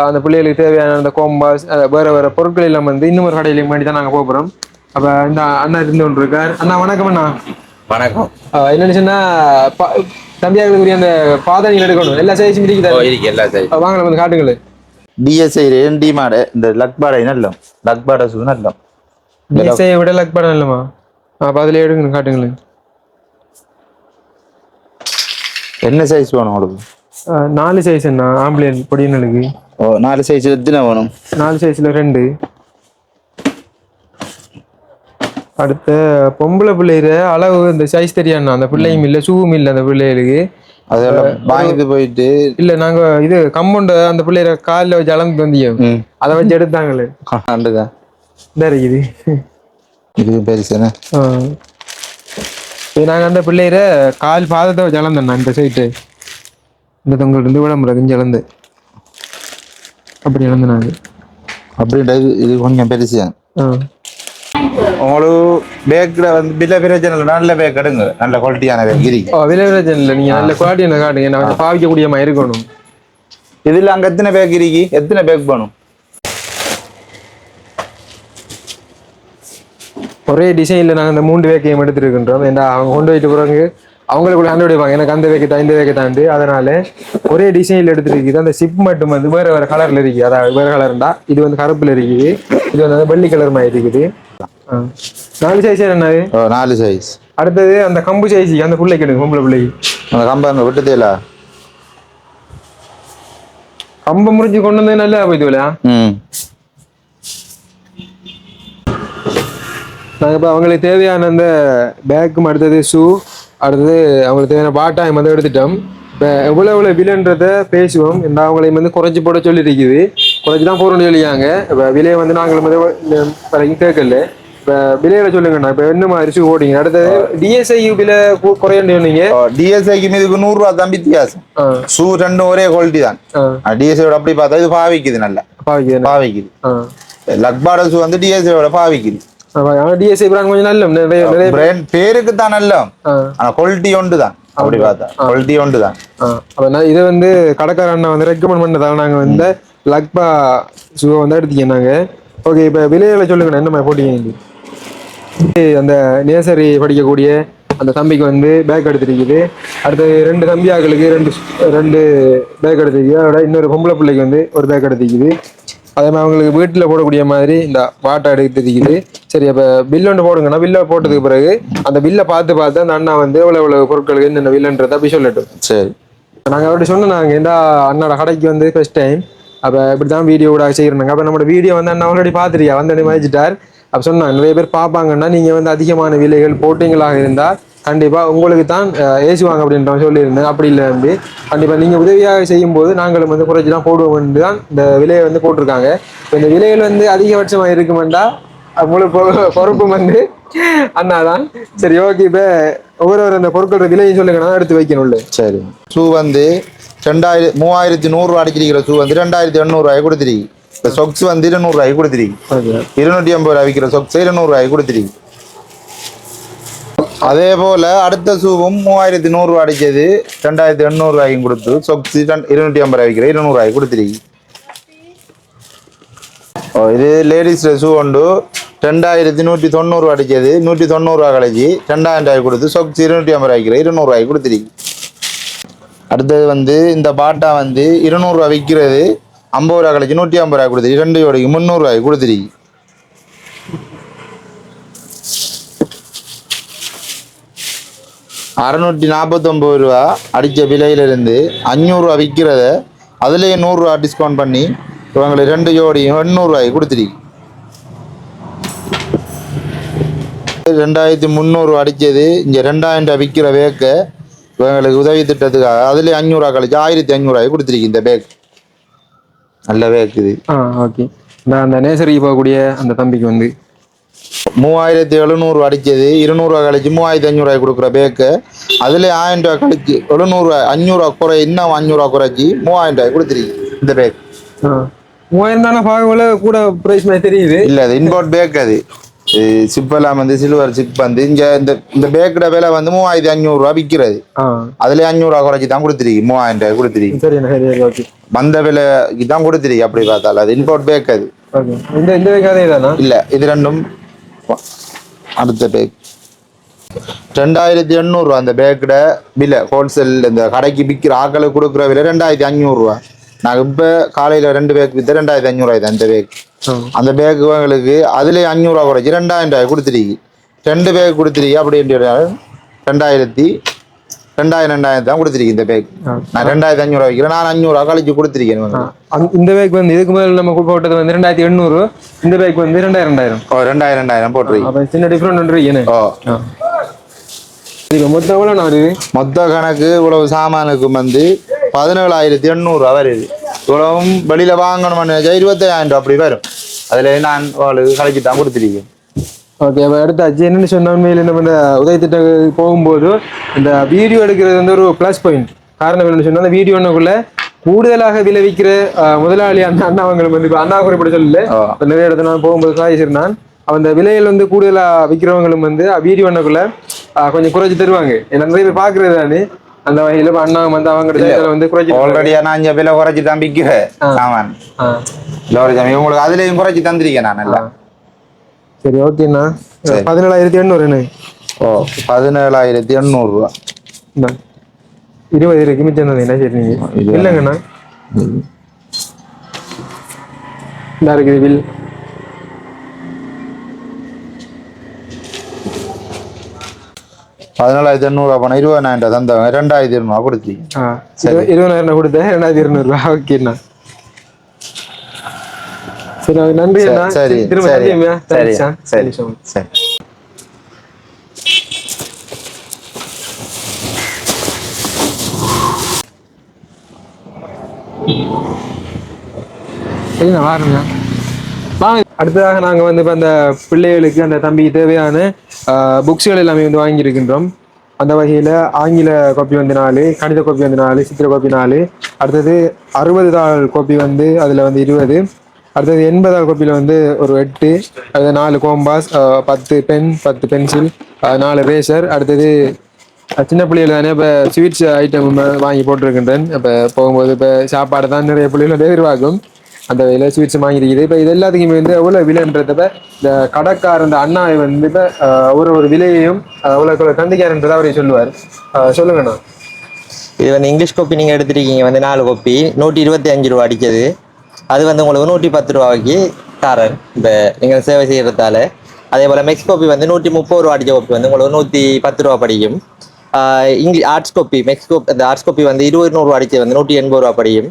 அந்த பிள்ளைகளுக்கு தேவையான அந்த கோம்பாஸ் வேறு பொருட்கள் எல்லாம் வந்து இன்னொரு கடையிலையும் வேண்டி தான் நாங்கள் போகிறோம். அப்போ இந்த அண்ணா இருந்து ஒன்று இருக்கார். அண்ணா வணக்கம். அண்ணா வணக்கம். என்னன்னு சொன்னா தம்பியார்களுக்குரிய அந்த பாதணிகள் எடுக்கணும். எல்லா சைஸும் இருக்குது. வாங்க நம்ம காட்டுங்களே. DSI டி மாடு இந்த லக்பாடை நல்லம் லக்பாடை சூ நல்லம் DSI விட லக்பாடை நல்லமா அப்போ அதில் எடுக்கணும் காட்டுங்களேன். என்ன சைஸ் வேணும் உங்களுக்கு? 4 சைஸ் என்ன ஆம்பளைன் பொடியனுக்கு? 4 சைஸ் எத்தனை வேணும்? 4 சைஸ்ல 2. அடுத்த பொம்பளை பிள்ளைகிற அளவு இந்த சைஸ் தெரியாதுண்ணா. அந்த பிள்ளையும் இல்லை ஷூவும் இல்லை அந்த பிள்ளைகளுக்கு. அதெல்லாம் வாங்கிட்டு போயிட்டு இல்ல நாங்க இது கம்பவுண்ட் அந்த பிள்ளைய காலில் வச்சு அளந்து வந்தியோம் அதை வச்சு எடுத்தாங்களே. இந்த இருக்குது. இது பெருசுன்னு நாங்கள் அந்த பிள்ளைகிற கால் பாதத்தை ஜலந்தண்ணா இந்த சைட்டு இந்த தொங்கல் இருந்து விளம்பரம் ஜலந்து அப்படி இழந்தாங்க. அப்படின்றது இது கொஞ்சம் பெருசு. உங்களுக்கு பேக்கில் வந்து விலை பிரச்சனை இல்லை, நல்ல பேக் எடுங்க, நல்ல குவாலிட்டியான பேக் இருக்கு. விலை பிரச்சனை இல்லை, நீங்கள் நல்ல குவாலிட்டியான காட்டுங்க, நான் பாவிக்கக்கூடிய மாதிரி இருக்கணும். இதில் அங்கே எத்தனை பேக் இருக்கு, எத்தனை பேக் வேணும்? ஒரே டிசைனில் நாங்கள் இந்த 3 வேக்கையும் எடுத்துருக்கின்றோம். ஏன்னா அவங்க கொண்டு போயிட்டு போகிறாங்க, அவங்களுக்குள்ள ஹேண்ட் வைப்பாங்க, எனக்கு அந்த வேக்கை இந்த வேக்கை தாண்டு, அதனால ஒரே டிசைனில் எடுத்துருக்குது. அந்த சிப் மட்டும் வந்து வேறு வேறு கலரில் இருக்குது. அதாவது வேறு கலர்ண்டா இது வந்து கருப்பில் இருக்குது, இது வந்து வெள்ளி கலர் மாதிரி இருக்குது. 4 சைஸ் என்னது? 4 சைஸ். அடுத்தது அந்த கம்பு சைஸ், அந்த பிள்ளைக்கு எடுங்க, பொம்பளை பிள்ளைக்கு. அந்த கம்பை அங்கே விட்டுதேல கம்பை முறிஞ்சு கொண்டு வந்து நல்லா போயிடுவில்லையா? நாங்கள் இப்போ அவங்களுக்கு தேவையான அந்த பேக்கும், அடுத்தது ஷூ, அடுத்தது அவங்களுக்கு தேவையான பாட்டாயம் வந்து எடுத்துட்டோம். இப்போ எவ்வளோ விலைன்றதை பேசுவோம். இந்த அவங்களையும் வந்து குறைச்சி போட சொல்லியிருக்குது, குறைச்சி தான் போகிறோன்னு சொல்லியாங்க. இப்போ விலையை வந்து நாங்கள் வந்து வரைக்கும் கேட்கல. இப்போ விலையில சொல்லுங்கண்ணா, இப்போ என்ன மாதிரி ஷூ போட்டீங்க? அடுத்தது டிஎஸ்ஐ விலை குறையன்னு சொன்னீங்க. டிஎஸ்ஐக்கு மீதுக்கு 100 ரூபா தான் வித்தியாசம். ஷூ ரெண்டும் ஒரே குவாலிட்டி தான். டிஎஸ்ஐயோட அப்படி பார்த்தா இது பாவிக்குது, நல்லா பாவிக்குது. லக்பாட ஷூ வந்து டிஎஸ்ஐயோட பாவிக்குது. டிஎஸ்ஐ பிராண்ட் கொஞ்சம் நல்ல நிறைய பேருக்கு தான் நல்ல, ஆனா குவாலிட்டி ஒன்று தான். அப்படி பார்த்தா குவாலிட்டி ஒன்று தான். இதை வந்து கடைக்கார அண்ணா வந்து ரெக்கமெண்ட் பண்ணதால நாங்கள் வந்து லக்பா ஷூவை வந்து எடுத்துக்கோங்க நாங்கள். ஓகே, இப்போ விலையில சொல்லுங்கண்ணா, என்ன மாதிரி போட்டீங்க? அந்த நேசரி படிக்கக்கூடிய அந்த தம்பிக்கு வந்து பேக் எடுத்துருக்குது. அடுத்து 2 தம்பியாக்களுக்கு 2 பேக் எடுத்துருக்கு. அதோட இன்னொரு பொம்பளை பிள்ளைக்கு வந்து ஒரு பேக் எடுத்துக்குது. அதே மாதிரி அவங்களுக்கு வீட்டில் போடக்கூடிய மாதிரி இந்த வாட்டை எடுத்துக்குது. சரி, அப்போ பில் ஒன்று போடுங்கண்ணா. பில்லை போட்டதுக்கு பிறகு அந்த பில்லை பார்த்து அந்த அண்ணா வந்து எவ்வளோ பொருட்களுக்கு என்னென்ன பில்லுன்றதை அப்படி சொல்லட்டும். சரி, நாங்கள் அப்படி சொன்னோம். நாங்கள் இந்த அண்ணோட கடைக்கு வந்து ஃபர்ஸ்ட் டைம் அப்போ இப்படி தான் வீடியோ கூட செய்கிறோங்க. அப்போ நம்மளோட வீடியோ வந்து அண்ணா ஆல்ரெடி பார்த்துருக்கா, வந்து மதிச்சிட்டார். அப்போ சொன்னாங்க நிறைய பேர் பார்ப்பாங்கன்னா நீங்கள் வந்து அதிகமான விலைகள் போட்டிங்களாக இருந்தால் கண்டிப்பாக உங்களுக்கு தான் ஏசுவாங்க அப்படின்ற சொல்லியிருந்தேன். அப்படி இல்லை வந்து கண்டிப்பாக நீங்கள் உதவியாக செய்யும்போது நாங்களும் வந்து குறைச்சி தான் போடுவோம் தான் இந்த விலையை வந்து போட்டிருக்காங்க. இப்போ இந்த விலைகள் வந்து அதிகபட்சமாக இருக்குமெண்டா உங்களுக்கு பொறுப்பு வந்து அண்ணா தான். சரி, ஓகே, இப்போ ஒவ்வொரு அந்த பொருட்களோட விலையும் சொல்லுங்கன்னா எடுத்து வைக்கணும்ல. சரி, ஷூ வந்து 3100 ரூபா அடிச்சிருக்கிற ஷூ வந்து 2800 ரூபாய் கொடுத்துருக்கு. இப்போ சொக்ஸ் வந்து 200 ரூபாய் கொடுத்துருக்கு. 250 ரூபாய் விற்கிற சொக்ஸ் 200 ரூபாய் கொடுத்துருக்கு. அதே போல அடுத்த ஷூவும் 3100 ரூபா அடிச்சது 2800 ரூபாய்க்கும் கொடுத்து சொக்ஸ் 250 ரூபாய் விற்கிற 200 ரூபாய் கொடுத்துருக்கு. இது லேடிஸ் ஷூ உண்டு 2190 ரூபா அடிச்சது 190 ரூபா கழிச்சு 2000 ரூபாய் கொடுத்து சொக்ஸ் 250 ரூபாய் விற்கிற 200 ரூபாய் கொடுத்துருக்கு. அடுத்தது வந்து இந்த பாட்டா வந்து 200 ரூபா விற்கிறது 50 ரூபா கழிச்சு 150 ரூபாய் கொடுத்துருக்கு. 2 ஜோடிக்கு 300 ரூபாய் கொடுத்துருக்கு. $649 ரூபா அடித்த விலையிலிருந்து 500 ரூபா விற்கிறத அதுலேயே 100 ரூபா டிஸ்கவுண்ட் பண்ணி இவங்களுக்கு 2 ஜோடியும் 800 ரூபாய் கொடுத்துருக்கு. 2300 ரூபா அடித்தது இங்கே 2000 ரூபா விற்கிற பேக்க இவங்களுக்கு உதவி திட்டத்துக்காக அதுலேயே 500 ரூபா கழிச்சு 1500 ரூபாய் கொடுத்துருக்கு. இந்த பேக் நல்ல பேக் இது. ஓகே, நான் அந்த நேசரிக்கு போகக்கூடிய அந்த தம்பிக்கு வந்து 3700 அடிச்சது 200 ரூபா கழிச்சு 3500 ரூபாய் கொடுக்குற பேக்கு அதுல 1000 ரூபாய் கழிச்சு 700 ரூபாய் 500 ரூபா குறை இன்னும் 500 ரூபா குறைச்சி 3000 ரூபாய் கொடுத்துருக்கு. இந்த பேக் 3000 தானே பார்க்கல, கூட பிரைஸ் மாதிரி தெரியுது. இல்ல, அது இம்போர்ட் பேக். அது சிப் எல்லாம் வந்து சில்வர் சிப் வந்து இங்க இந்த பேக்கோட விலை வந்து 3500 ரூபாய் விற்கிறது. அதுல 500 ரூபாய் குறைச்சி தான் கொடுத்துருக்கு. 3000 ரூபாய் கொடுத்துருக்கு. வந்த விலைக்கு தான் கொடுத்துருக்கு. அப்படி பார்த்தாலும் அது இம்போர்ட் பேக். அது இந்த பேக் அதே தானா? இல்ல, இது ரெண்டும் அடுத்த பேக் 2800 ரூபா. அந்த பேக்கோட விலை ஹோல்சேல் இந்த கடைக்கு விற்கிற ஆக்களுக்கு கொடுக்குற விலை 2500 ரூபா. நாங்கள் இப்போ காலையில் 2 பேக் விற்று 2500 ரூபாய் தான் இந்த பேக். அந்த பேக்கு எங்களுக்கு அதுலேயே 500 ரூபா குறைச்சி 2000 ரூபாய் கொடுத்துருக்கு. 2 பேக் கொடுத்துருக்கு. அப்படின்ற 2000 தான் கொடுத்துருக்கு இந்த பேக். நான் 2500 ரூபா வைக்கிறேன். நான் 500 ரூபா கழிச்சு கொடுத்துருக்கேன். இந்த பேக் வந்து இதுக்கு முதல்ல நம்ம போட்டது வந்து 2800, இந்த பேக் வந்து 2000 போட்டுருக்கு. சின்ன டிஃபரெண்ட் இருக்கு. மொத்தம் எவ்வளோ நான் வருது? மொத்த கணக்கு இவ்வளவு சாமானுக்கு வந்து 17800 ரூபா வருது. இவ்வளவும் வெளியில வாங்கணும்னு நினைச்சா 25000 ரூபா அப்படி வரும். அதுல நான் அவளுக்கு கழிச்சு தான் கொடுத்துருக்கேன். ஓகே, அப்போ அடுத்தாச்சு என்னென்னு சொன்ன உண்மையில் நம்ம இந்த உதவி திட்டம் போகும்போது இந்த வீடியோ எடுக்கிறது வந்து ஒரு ப்ளஸ் பாயிண்ட். காரணம் என்னென்னு சொன்னால் அந்த வீடியோனுக்குள்ள கூடுதலாக விளைவிக்கிற முதலாளி அண்ணாவங்களும் வந்து இப்போ அண்ணா குறிப்பிட சொல்லல, இப்போ நிறைய இடத்துல நான் போகும்போது காய்ச்சிருந்தான் அந்த விலைகள் வந்து கூடுதலாக விற்கிறவங்களும் வந்து வீடியோனுக்குள்ள கொஞ்சம் குறைச்சி தருவாங்க. ஏன்னா நிறைய பேர் பார்க்கறது தானே அந்த வகையில் இப்போ அண்ணா வந்து அவங்க வந்து குறைச்சி ஆல்ரெடி நான் அஞ்சு விலை குறைச்சி தான் விற்கிறேன் சாமான். உங்களுக்கு அதுலேயும் குறைச்சி தந்திருக்கேன் நான் எல்லாம். சரி ஓகேண்ணா. 17,800 ஓ 17,800 ரூபா. 20 இருக்கு மிச்சம் என்ன சரி நீங்க இல்லைங்கண்ணா இந்த இருக்குது பில். 17,800 பணம் 20,000 தந்தவங்க 2,200 கொடுத்தீங்க. 20,000 கொடுத்தேன் 2,200 ரூபா. ஓகேண்ணா சரி நன்றி அண்ணா. சரி திரும்ப சரி சரி சரி. சரிண்ணா வாருங்க. அடுத்ததாக நாங்கள் வந்து இப்போ அந்த பிள்ளைகளுக்கு அந்த தம்பிக்கு தேவையான புக்ஸுகள் எல்லாமே வந்து வாங்கியிருக்கின்றோம். அந்த வகையில் ஆங்கில காப்பி வந்து 4, கணித காப்பி வந்து 4, சித்திர காப்பி 4, அடுத்தது 60 தாள் காப்பி வந்து அதில் வந்து 20, அடுத்தது 80 தாள் காப்பியில் வந்து ஒரு 8, அடுத்தது 4 கோம்பாஸ், 10 பென், 10 பென்சில், 4 ரேசர், அடுத்தது சின்ன பிள்ளைகள் தானே இப்போ ஸ்வீட்ஸ் ஐட்டம் வாங்கி போட்டிருக்கின்றேன். இப்போ போகும்போது இப்போ சாப்பாடு தான் நிறைய பிள்ளைகள் எதிர்பார்க்கும். அந்த வகையில் ஸ்வீட்ஸ் வாங்கியிருக்குது. இப்போ இது எல்லாத்துக்குமே வந்து எவ்வளோ விலைன்றத இந்த கடைக்கார இந்த அண்ணாவை வந்து இப்போ ஒரு விலையையும் எவ்வளோ கண்டிக்காரன்றதை அவரை சொல்லுவார். சொல்லுங்கண்ணா. இது வந்து இங்கிலீஷ் காப்பி நீங்கள் எடுத்துருக்கீங்க வந்து 4 காப்பி 125 ரூபா அடிச்சது. அது வந்து உங்களுக்கு 110 ரூபாய்க்கு தரேன் இப்போ நீங்கள் சேவை செய்கிறதால. அதே போல் மெக்ஸ் காப்பி வந்து 130 ரூபா அடித்த காப்பி வந்து உங்களுக்கு 110 ரூபா படிக்கும். ஆர்ட்ஸ் காப்பி மெக்ஸ் காப்பி அந்த ஆர்ட்ஸ் காப்பி வந்து 200 ரூபா அடிச்சது வந்து 180 ரூபா படியும்.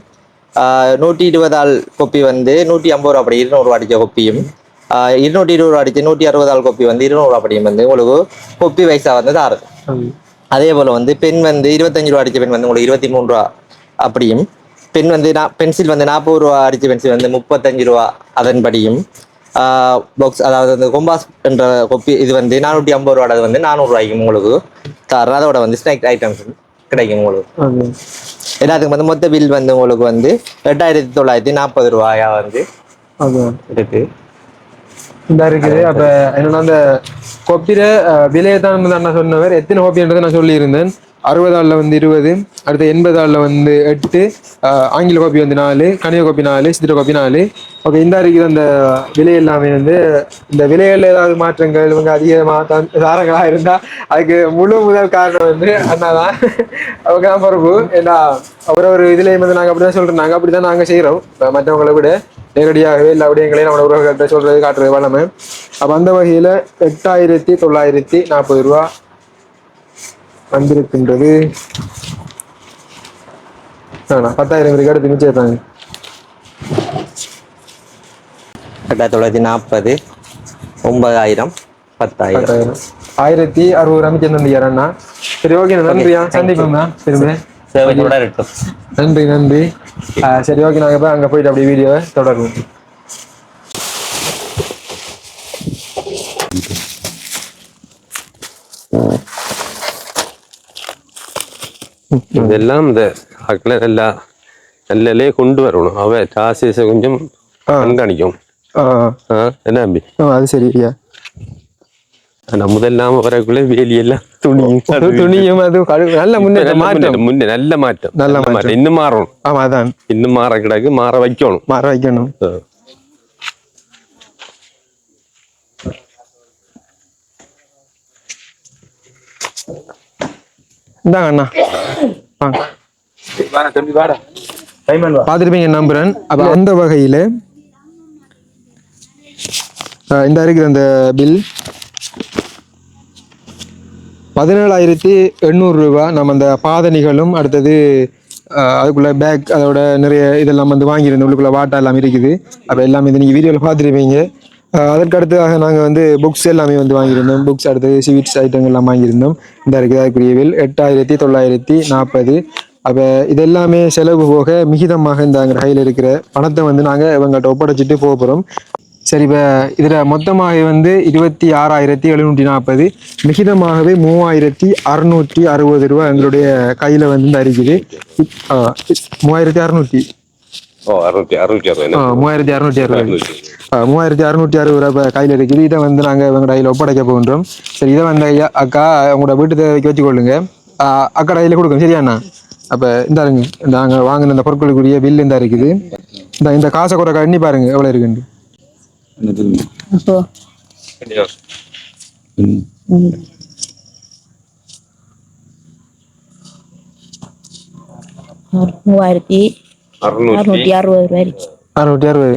120 ஆள் கொப்பி வந்து 150 ரூபா படி 200 ரூபா அடிச்ச கொப்பியும், 220 ரூபா அடிச்சு 160 ஆள் கொப்பி வந்து 200 ரூபா படியும் வந்து உங்களுக்கு கொப்பி வயசா வந்து தாரு. அதே போல வந்து பென் வந்து 25 ரூபா அடிச்ச பென் வந்து உங்களுக்கு 23 ரூபா அப்படியும். பென் வந்து பென்சில் வந்து 40 ரூபா அடிச்ச பென்சில் வந்து 35 ரூபா அதன்படியும். பாக்ஸ் அதாவது அந்த கொம்பாஸ் என்ற கொப்பி இது வந்து 450 ரூபா வந்து 400 ரூபாய்க்கு உங்களுக்கு தாரு. அதோட வந்து ஸ்நாக் ஐட்டம்ஸ் கிடைக்கும் உங்களுக்கு. எல்லாத்துக்கும் வந்து மொத்த பில் வந்து உங்களுக்கு வந்து 8,940 ரூபாயா வந்து இருக்கு. இந்த இருக்குது. அப்போ என்னன்னா அந்த கொப்பிர விலையை தான் அண்ணா சொன்னவர் எத்தனை கோப்பின்றதை நான் சொல்லியிருந்தேன். 60 ஆளில் வந்து 20, அடுத்து 80 ஆளில் வந்து 8, ஆங்கில காப்பி வந்து 4, கணித காப்பி 4, சித்திர காப்பி 4. ஓகே, இந்த இருக்குது அந்த விலை எல்லாமே வந்து. இந்த விலைகளில் ஏதாவது மாற்றங்கள் இவங்க அதிகமாக சாரங்களாக இருந்தால் அதுக்கு முதல் காரணம் வந்து அண்ணா தான். அவங்க தான் பொறுப்பு. ஏன்னா ஒரு இதுலேயும் வந்து நாங்கள் அப்படி தான் சொல்கிறோம். நாங்கள் அப்படி தான் நாங்கள் செய்கிறோம். மற்றவங்களை விட நேரடியாகவே எல்லா விடயங்களையும் நம்மளோட உறவுகள்கிட்ட சொல்கிறது காட்டுறது வளமை. அப்போ அந்த வகையில் 8,940 ரூபா வந்திருக்கின்றது. 10,000 இருக்கு. அடுத்து மிச்சம் 8,940, 9,000, 10,000, 1,060 மிச்சம் தந்தியார் அண்ணா. சரி ஓகே நன்றியா. சந்திப்போம்ண்ணா திரும்ப. நன்றி நன்றி. சரி ஓகே, நாங்கள் போய் அங்கே போயிட்டு அப்படியே வீடியோவை தொடருவோம். இதெல்லாம் இந்த நல்ல கொண்டு வரணும். அவ டாசஸை கொஞ்சம் கண்காணிக்கும். என்ன தம்பி? அது சரியா. முதல்லாம வரக்குள்ள வேலியெல்லாம் துணியும் அது நல்ல முன்னேற்றம் நல்ல மாற்றம் இன்னும் மாறணும். ஆமா அதான் இன்னும் மாற கிடக்கு. மாற வைக்கணும். இந்தாங்க அண்ணா பார்த்துருப்பீங்க நம்புறேன். அப்போ அந்த வகையில் இந்த இருக்குது அந்த பில் 17,800 ரூபா. நம்ம அந்த பாதணிகளும் அடுத்தது அதுக்குள்ள பேக் அதோட நிறைய இதெல்லாம் வந்து வாங்கியிருந்தோம். உள்ளுக்குள்ள வாட்டா எல்லாம் இருக்குது. அப்போ எல்லாமே இது நீங்கள் வீடியோவில் பார்த்துருப்பீங்க. அதற்கு அடுத்ததாக நாங்கள் வந்து புக்ஸ் எல்லாமே வந்து வாங்கியிருந்தோம். புக்ஸ் அடுத்தது ஸ்வீட்ஸ் ஐட்டங்கள் எல்லாம் வாங்கியிருந்தோம். இந்த இருக்குது அதுக்குரிய பில் 8,940. அப்போ இது எல்லாமே செலவு போக மிகிதமாக இந்த அங்கே கையில் இருக்கிற பணத்தை வந்து நாங்கள் இவங்கள்ட்ட ஒப்படைச்சிட்டு போக போகிறோம். சரி, இப்போ இதில் மொத்தமாக வந்து 26,740, மிகிதமாகவே 3,660 ரூபா எங்களுடைய கையில் வந்து இருக்குது. 3,600 3,660 3,660 ரூபா கையில் இருக்குது. இதை வந்து நாங்கள் இவங்க கையில் ஒப்படைக்க போகின்றோம். சரி, இதை வந்து ஐயா அக்கா உங்களோட வீட்டு தேவைக்கு வச்சுக்கொள்ளுங்க. அக்கா கையில் கொடுக்கும், சரியாண்ணா? அப்போ இந்தாருங்க, நாங்கள் வாங்கின இந்த பொருட்களுக்குரிய பில் இந்த இருக்குது. இந்த காசை கூட எண்ணி பாருங்க எவ்வளோ இருக்குன்னு. அப்போ மூவாயிரத்தி 660 660.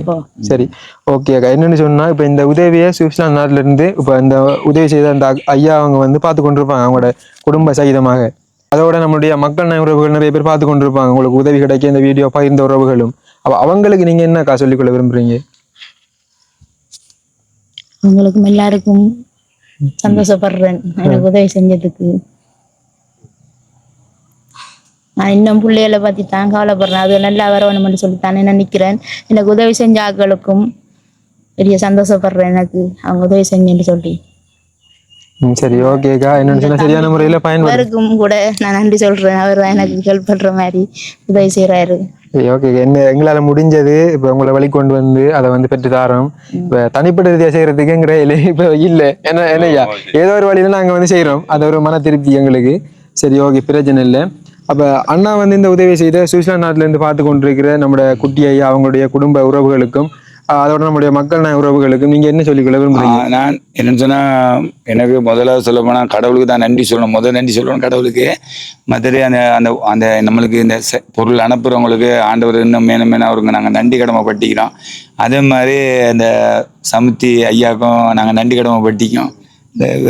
சரி, ஓகே அக்கா. என்னன்னு சொன்னா இப்போ இந்த உதவியை சுவிட்சர்லாந்து நாட்டில இருந்து இப்போ இந்த உதவி செய்த அந்த ஐயா அவங்க வந்து பார்த்து கொண்டிருப்பாங்க அவங்களோட குடும்ப சகிதமாக. அதோட நம்மளுடைய மக்கள் உறவுகள் நிறைய பேர் பார்த்து கொண்டிருப்பாங்க. உங்களுக்கு உதவி கிடைக்க இந்த வீடியோ பகிர்ந்த உறவுகளும். அவங்களுக்கு நீங்க என்னக்கா சொல்லிக்கொள்ள விரும்புறீங்க? அவங்களுக்கும் எல்லாருக்கும் சந்தோஷப்படுறேன் எனக்கு உதவி செஞ்சதுக்கு. நான் இன்னும் பிள்ளைகளை பற்றி தான் கவலைப்படுறேன். அது நல்லா வரணும்னு சொல்லித்தானே நினைக்கிறேன். எனக்கு உதவி செஞ்ச ஆட்களுக்கும் பெரிய சந்தோஷப்படுறேன் எனக்கு அவங்க உதவி செஞ்சேன்னு சொல்லி. சரி, ஓகேக்கா. என்னன்னு சொன்னா சரியான முறையில அவருக்கும் கூட நான் நன்றி சொல்றேன். அவர் தான் எனக்கு ஹெல்ப் பண்ற மாதிரி உதவி செய்யறாரு. ஓகே, என்ன எங்களால முடிஞ்சது இப்போ உங்களை வழி கொண்டு வந்து அதை வந்து பெற்று தாரோம். இப்போ தனிப்பட்ட ரீதியாக செய்யறதுக்குங்கிற இப்போ இல்லை, என்னையா ஏதோ ஒரு வழியில நாங்கள் வந்து செய்யறோம். அது ஒரு மன திருப்தி எங்களுக்கு. சரி, ஓகே, பிரச்சனை இல்லை. அப்போ அண்ணா வந்து இந்த உதவி செய்த சுவிட்சர்லாந்து நாட்டிலேருந்து பார்த்து கொண்டிருக்கிற நம்மளோட குட்டி ஐயா அவங்களுடைய குடும்ப உறவுகளுக்கும் அதோட நம்முடைய மக்கள் உறவுகளுக்கும் நீங்க என்ன சொல்லிக்கொள்ள விரும்புறீங்க? நான் என்னன்னு சொன்னா, எனக்கு முதல்ல சொல்ல போனா கடவுளுக்கு தான் நன்றி சொல்லணும். முதல் நன்றி சொல்லணும் கடவுளுக்கு. மற்றது அந்த அந்த அந்த நம்மளுக்கு இந்த பொருள் அனுப்புறவங்களுக்கு ஆண்டவர் இன்னும் மேலும் அவருக்கு நாங்கள் நன்றி கடமைப்பட்டிக்கிறோம். அதே மாதிரி இந்த சமுத்தி ஐயாவுக்கும் நாங்கள் நன்றி கடமைப்பட்டிக்கோம்.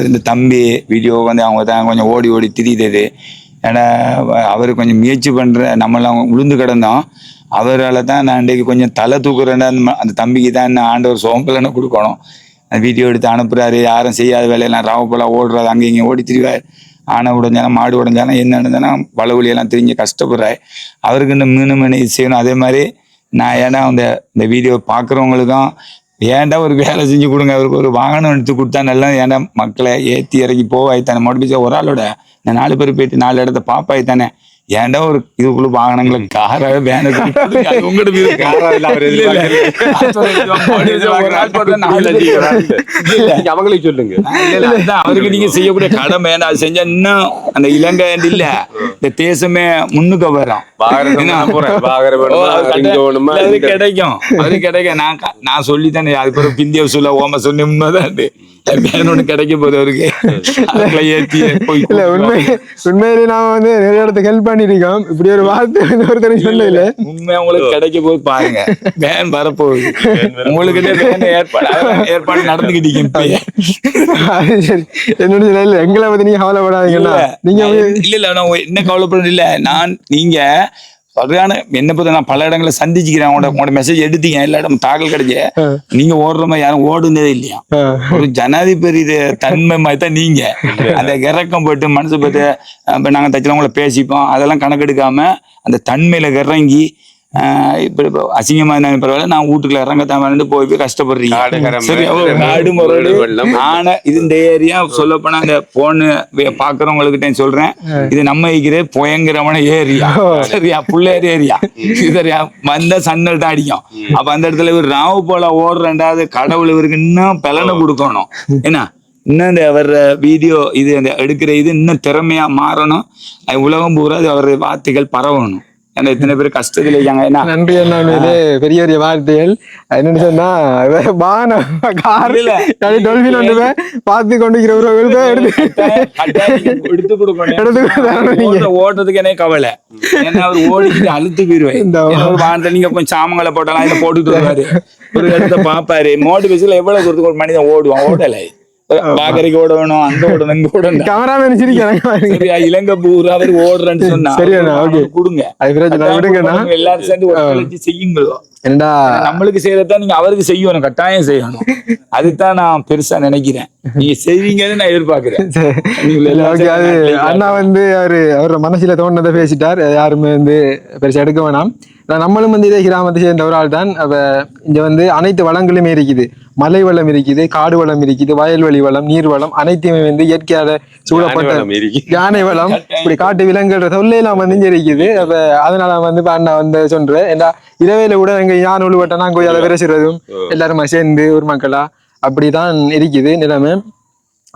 இந்த தம்பி வீடியோ வந்து அவங்க தான் கொஞ்சம் ஓடி ஓடி திரியுது. ஏன்னா அவர் கொஞ்சம் முயற்சி பண்ணுற நம்மளாம் உளுந்து கிடந்தோம். அவரால் தான் நான் இன்றைக்கு கொஞ்சம் தலை தூக்குறேன்னா அந்த தம்பிக்கு தான் ஆண்டவர் சோம்பலன்னு கொடுக்கணும். வீடியோ எடுத்து அனுப்புகிறாரு. யாரும் செய்யாத வேலையெல்லாம் ராவப்போலாம் ஓடுறாரு, அங்கே இங்கே ஓடி திரிவார். ஆனை உடைஞ்சாலும் மாடு உடைஞ்சாலும் என்ன நடந்தாலும் வளவழியெல்லாம் திரிஞ்சு கஷ்டப்படுறாரு. அவருக்கு இந்த மீன் இது செய்யணும். அதே மாதிரி நான் ஏன்னா இந்த வீடியோ பார்க்குறவங்களுக்கும் ஏன்டா ஒரு வேலை செஞ்சு கொடுங்க, அவருக்கு ஒரு வாகனம் எடுத்து கொடுத்தா நல்லா. ஏன்னா மக்களை ஏற்றி இறக்கி போவாய்த்தானே, மறுபடியும் ஒரு ஆளோட நான் 4 பேர் போயிட்டு 4 இடத்த பாப்பாய்த்தானே. ஏன்டா ஒரு இதுக்குள்ள வாகனங்களை காராக வேன் அவங்களுக்கு சொல்லுங்க. அவருக்கு நீங்க செய்யக்கூடிய கடமை அது செஞ்சா இன்னும் அந்த இலங்கை இல்ல இந்த தேசமே முன்னுக்கு வரும். அது கிடைக்கும், அது கிடைக்கும். நான் சொல்லித்தானே அது பிறகு பிந்திய சொல்ல ஓம சொன்ன உண்மைதான். ஒண்ணு கிடைக்க போது அவருக்கு ஏற்றி உண்மையிலே நாம வந்து நிறைய இடத்துக்கு ஹெல்ப் பண்ணிருக்கோம். இப்படி ஒரு வார்த்தை ஒருத்தர் சொல்ல இல்ல. உண்மை உங்களுக்கு கிடைக்க போது பாருங்க. வேன் வரப்போகுது உங்களுக்கு. ஏற்பாடு நடந்துக்கிட்டீங்க. சரி, என்னோட இல்ல எங்களை பத்தி நீங்க கவலைப்படாதீங்கன்னா. நீங்க இல்ல நான் என்ன கவலைப்பட இல்ல. நீங்க சரியான என்ன பத்தி நான் பல இடங்களை சந்திச்சுக்கிறேன். உங்களோட மெசேஜ் எடுத்தீங்க, எல்லா இடம் தாக்கல் கிடைச்ச. நீங்க ஓடுற மாதிரி யாரும் ஓடுனதே இல்லையா? ஒரு ஜனாதிபதி தன்மை மாதிரி தான் நீங்க. அந்த இறக்கம் போட்டு மனசு போட்டு இப்ப நாங்க தச்சுறவங்கள பேசிப்போம். அதெல்லாம் கணக்கெடுக்காம அந்த தன்மையில இறங்கி இப்படி அசிங்கமா இருந்தாங்க பரவாயில்ல, நான் வீட்டுக்குள்ள இறங்கத்தான் போய் கஷ்டப்படுறீங்க. ஆனா இது இந்த ஏரியா சொல்ல போனா இந்த போன்னு பாக்குறவங்களுக்கு சொல்றேன், இது நம்ம இருக்கிற பயங்கரமான ஏரியா. சரியா, புள்ளேரி ஏரியா. சரியா, வந்த சன்னல் தான் அடிக்கும். அப்ப அந்த இடத்துல இவர் ராவு போல ஓடுறேன்டாவது கடவுள் இவருக்கு இன்னும் பலனை கொடுக்கணும். என்ன இன்னும் இந்த வர்ற வீடியோ இது அந்த எடுக்கிற இது இன்னும் திறமையா மாறணும். உலகம் பூரா அது அவர் வார்த்தைகள் பரவணும். ஏன்னா இத்தனை பேர் கஷ்டத்துல இருக்காங்க. என்ன நன்றி அண்ணா, பெரிய பெரிய வார்த்தைகள். என்னன்னு சொன்னா பார்த்து கொண்டு எடுத்து கொடுக்கணும். ஓடுறதுக்கு என்ன கவலை? ஏன்னா அவர் ஓடிக்கிட்டு அழுத்து போயிருவேன். வானத்தை நீங்க கொஞ்சம் சாமங்களை போட்டாலும் இதை போட்டுட்டு வருவாரு. ஒரு இடத்த பாப்பாரு. மோட்டிவேஷன்ல எவ்வளவு தூரத்துக்கு ஒரு மனிதன் ஓடுவான். ஓடலை பாக்கரைக்கு ஓட வேணும், அங்க ஓடணும், இங்க ஓடணும். கேமராமேன் சிரிக்கிறாங்க. இலங்கை பூரா அவர் ஓடுறேன்னு சொன்னா கொடுங்க. எல்லாரும் சேர்ந்து செய்யுங்களோ. நம்மளுக்கு செய்யறதா நீங்க அவருக்கு செய்யணும், கட்டாயம் செய்யணும். அதுதான் நான் பெருசா நினைக்கிறேன். நீங்க செய்வீங்கன்னு நான் எதிர்பார்க்கிறேன். அண்ணா வந்து அவரோட மனசுல தோணுனதை பேசிட்டார். யாருமே வந்து பெருசா எடுக்க வேணாம். நம்மளும் வந்து இதே கிராமத்தை சேர்ந்த ஒரு ஆள் தான். அப்ப இங்க வந்து அனைத்து வளங்களுமே இருக்குது. மலை வளம் இருக்குது, காடு வளம் இருக்குது, வயல்வெளி வளம், நீர் வளம் அனைத்தையுமே வந்து இயற்கையாக சூழப்பட்ட யானை வளம், இப்படி காட்டு விலங்குகள் தொல்லையெல்லாம் வந்து இங்க இருக்குது. அப்ப அதனால வந்து அண்ணா வந்து சொல்றேன், ஏன்னா இரவையில கூட எங்க யானை உழுவட்ட நாங்க போய் அதை விரைச்சுறதும் எல்லாருமா சேர்ந்து ஒரு மக்களா அப்படிதான் இருக்குது நிலைமை.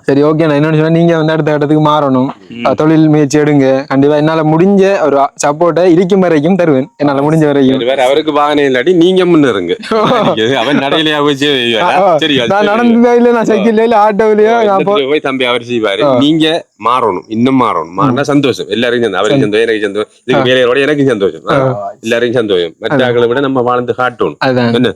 சரி, ஓகே. நான் என்னன்னு சொன்னா, நீங்க வந்து அடுத்த கட்டத்துக்கு மாறணும், தொழில் முயற்சி எடுங்க. கண்டிப்பா என்னால முடிஞ்ச ஒரு சப்போர்ட்டை இருக்கும் வரைக்கும் தருவேன், என்னால முடிஞ்ச வரைக்கும். அவருக்கு வாகனம் இல்லாட்டி நீங்க முன்னுருங்க. அவன் நடையிலேயே நான் நடந்ததே இல்லை, நான் சைக்கிள்ல இல்ல ஆட்டோவிலயோ போய் தம்பி அவர் செய்வாரு. நீங்க மாறணும், இன்னும் மாறணும். மாறினா சந்தோஷம், எல்லாருக்கும் அவருக்கு சந்தோஷம், எனக்கு சந்தோஷம், இதுக்கு வேலையோட எனக்கு சந்தோஷம், எல்லாருக்கும் சந்தோஷம். மற்ற ஆட்களை விட நம்ம வாழ்ந்து காட்டணும். என்ன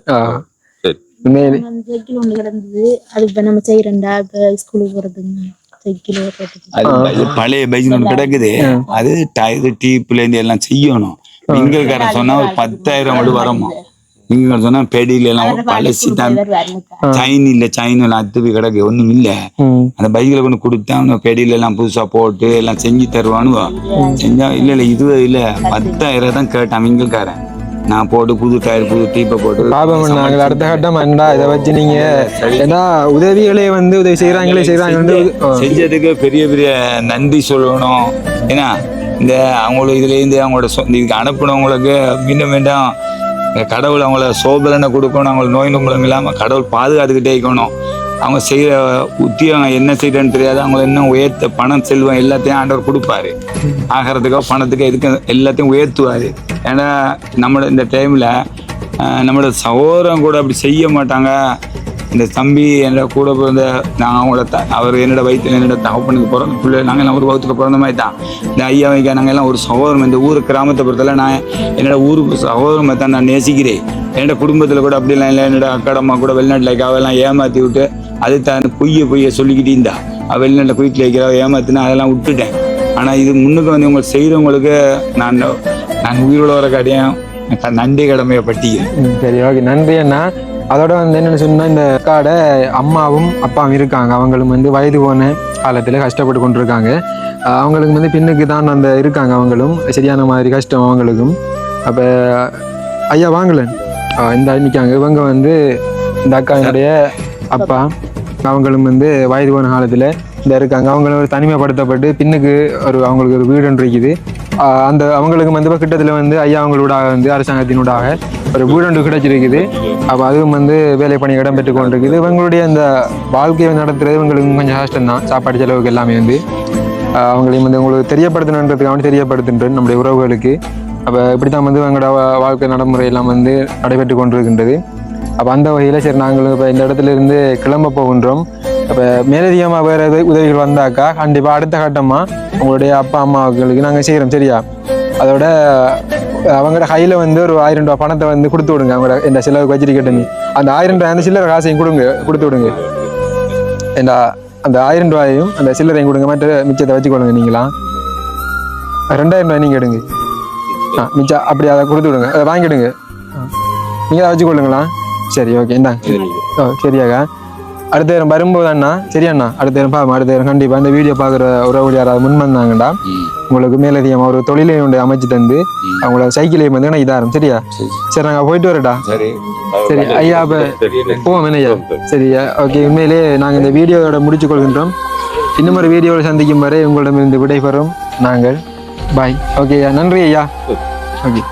சைக்கிள் ஒண்ணு கிடந்தது, அது இப்ப நம்ம செய்யறா இப்ப ஸ்கூலுக்கு போறதுங்க. சைக்கிள் பழைய பைக் ஒன்று கிடக்குது, அது டயர் டீப்ல இருந்து எல்லாம் செய்யணும். மிங்கல்காரன் சொன்னா ஒரு 10,000 மட்டும் வரமா. மிங்கல் சொன்னா பெடியில எல்லாம் பழசி தான், சைன் இல்ல, சைன் எல்லாம் அத்துப்பி கிடக்கு, ஒண்ணும் இல்ல. அந்த பைக்ல கொண்டு கொடுத்தா பெடியில எல்லாம் புதுசா போட்டு எல்லாம் செஞ்சு தருவானுவா. செஞ்சா இல்ல இது இல்ல 10,000 தான் கேட்டான் மிங்கல்காரன். நான் போட்டு புது டயர் புது டீப்பை போட்டு பாபம். நாங்கள் அடுத்த கட்டம் என்னடா இதை வச்சு நீங்க ஏன்னா உதவிகளே வந்து உதவி செய்யறாங்களே செஞ்சதுக்கு பெரிய பெரிய நன்றி சொல்லணும். ஏன்னா இந்த அவங்களுக்கு இதுல இருந்து அவங்களோட இதுக்கு அனுப்பினவங்களுக்கு மீண்டும் மீண்டும் கடவுள் அவங்கள சோபலனை கொடுக்கணும். அவங்களுக்கு நோய் நொம்பலம் இல்லாம கடவுள் பாதுகாத்துக்கிட்டே இருக்கணும். அவங்க செய்யற உத்தியோகம் என்ன செய்யறன்னு தெரியாது. அவங்களை இன்னும் உயர்த்த பணம் செல்வம் எல்லாத்தையும் ஆண்டவர் கொடுப்பாரு. ஆகிறதுக்கோ பணத்துக்கோ இதுக்கு எல்லாத்தையும் உயர்த்துவாரு. ஏன்னா நம்மளோட இந்த டைம்ல நம்மளோட சகோதரன் கூட அப்படி செய்ய மாட்டாங்க. இந்த தம்பி என்னோட கூட பிறந்த நான் அவங்களோட அவர் என்னோட வயிற்று என்னோட தகப்பனுக்கு பிறந்த பிள்ளை, நாங்கள் எல்லாம் ஒரு வகுத்துக்கு பிறந்த மாதிரி தான். இந்த ஐயா வைக்க நாங்கள் எல்லாம் ஒரு சகோதரம். இந்த ஊர் கிராமத்தை பொறுத்தல நான் என்னோட ஊருக்கு சகோதரமை தான் நான் நேசிக்கிறேன். என்னோட குடும்பத்தில் கூட அப்படிலாம் இல்லை. என்னோட அக்காடம்மா கூட வெளிநாட்டில் வைக்க அவெல்லாம் ஏமாற்றி விட்டு அது தான் பொய்ய சொல்லிக்கிட்டே இருந்தா. வெளிநாட்டில் குயிட்டில் வைக்கிறவ ஏமாத்தினா அதெல்லாம் விட்டுட்டேன். ஆனால் இது முன்னுக்கு வந்து உங்களுக்கு செய்கிறவங்களுக்கு நான் உயிரோட வர காட்டியும் நன்றி கடமையை பட்டிக்கிறேன். சரி, ஓகே, நன்றி அண்ணா. அதோட வந்து என்னென்னு சொன்னால், இந்த காடை அம்மாவும் அப்பாவும் இருக்காங்க. அவங்களும் வந்து வயது போன காலத்தில் கஷ்டப்பட்டு கொண்டு இருக்காங்க. அவங்களுக்கு வந்து பின்னுக்கு தான் அந்த இருக்காங்க. அவங்களும் சரியான மாதிரி கஷ்டம் அவங்களுக்கும். அப்போ ஐயா வாங்கலன் இந்த நிற்காங்க. இவங்க வந்து இந்த அக்காவுடைய அப்பா. அவங்களும் வந்து வயது போன காலத்தில் இந்த இருக்காங்க. அவங்களும் ஒரு தனிமைப்படுத்தப்பட்டு பின்னுக்கு அவங்களுக்கு ஒரு வீடு ஒன்று இருக்குது. அந்த அவங்களுக்கு வந்து கிட்டத்தில் வந்து ஐயா அவங்களோடாக வந்து அரசாங்கத்தினூடாக ஒரு வீடு கிடைச்சிருக்குது. அப்போ அதுவும் வந்து வேலை பணி இடம் பெற்று கொண்டிருக்குது. இவங்களுடைய அந்த வாழ்க்கையை நடத்துறது இவங்களுக்கு கொஞ்சம் கஷ்டம் தான். சாப்பாடு செலவுக்கு எல்லாமே வந்து அவங்களையும் வந்து உங்களுக்கு தெரியப்படுத்தணுன்றதுக்காக தெரியப்படுத்துன்றது நம்முடைய உறவுகளுக்கு. அப்போ இப்படி தான் வந்து இவங்களோட வாழ்க்கை நடைமுறை எல்லாம் வந்து நடைபெற்று கொண்டிருக்கின்றது. அப்போ அந்த வகையில் சரி, நாங்களும் இப்போ இந்த இடத்துல இருந்து கிளம்ப போகின்றோம். அப்போ மேலதிகமாக வேறு உதவிகள் வந்தாக்கா கண்டிப்பாக அடுத்த கட்டமாக உங்களுடைய அப்பா அம்மாவுக்கு நாங்கள் செய்கிறோம். சரியா? அதோட அவங்களோட கையில் வந்து ஒரு 1000 ரூபா பணத்தை வந்து கொடுத்து விடுங்க. அவங்களோட இந்த செலவுக்கு வச்சிருக்கட்டுமே அந்த 1000 ரூபாய் அந்த சில்லறை காசையும் கொடுத்து விடுங்க. அந்த 1000 ரூபாயையும் அந்த சில்லறையும் கொடுங்க. மற்ற மிச்சத்தை வச்சுக்கொள்ளுங்க. நீங்களா 2000 ரூபாய் நீங்கள் எடுங்க. மிச்சம் அப்படி அதை கொடுத்து விடுங்க. அதை வாங்கிடுங்க. நீங்கள் அதை வச்சுக்கொள்ளுங்களா? சரி, ஓகே, இந்தாங்க. சரியாக்கா. அடுத்த நேரம் வரும்போது அண்ணா, சரியாண்ணா, அடுத்த நேரம் பாப்போம். அடுத்த நேரம் கண்டிப்பாக இந்த வீடியோ பார்க்குற உறவு யாராவது முன் வந்தாங்கண்டா உங்களுக்கு மேலதிகமாக ஒரு தொழிலை ஒன்று அமைச்சு தந்து அவங்களோட சைக்கிளையும் வந்து எனக்கு இதாகும். சரியா? சரி, நாங்கள் போயிட்டு வரட்டா? சரி ஐயா, அப்போ போவோம் ஐயா. சரியா, ஓகே. உண்மையிலே நாங்கள் இந்த வீடியோவோட முடிச்சு கொள்கின்றோம். இன்னும் ஒரு வீடியோவில் சந்திக்கும் வரை உங்களிடமிருந்து விடைபெறும் நாங்கள். பாய். ஓகே ஐயா, நன்றி ஐயா. ஓகே.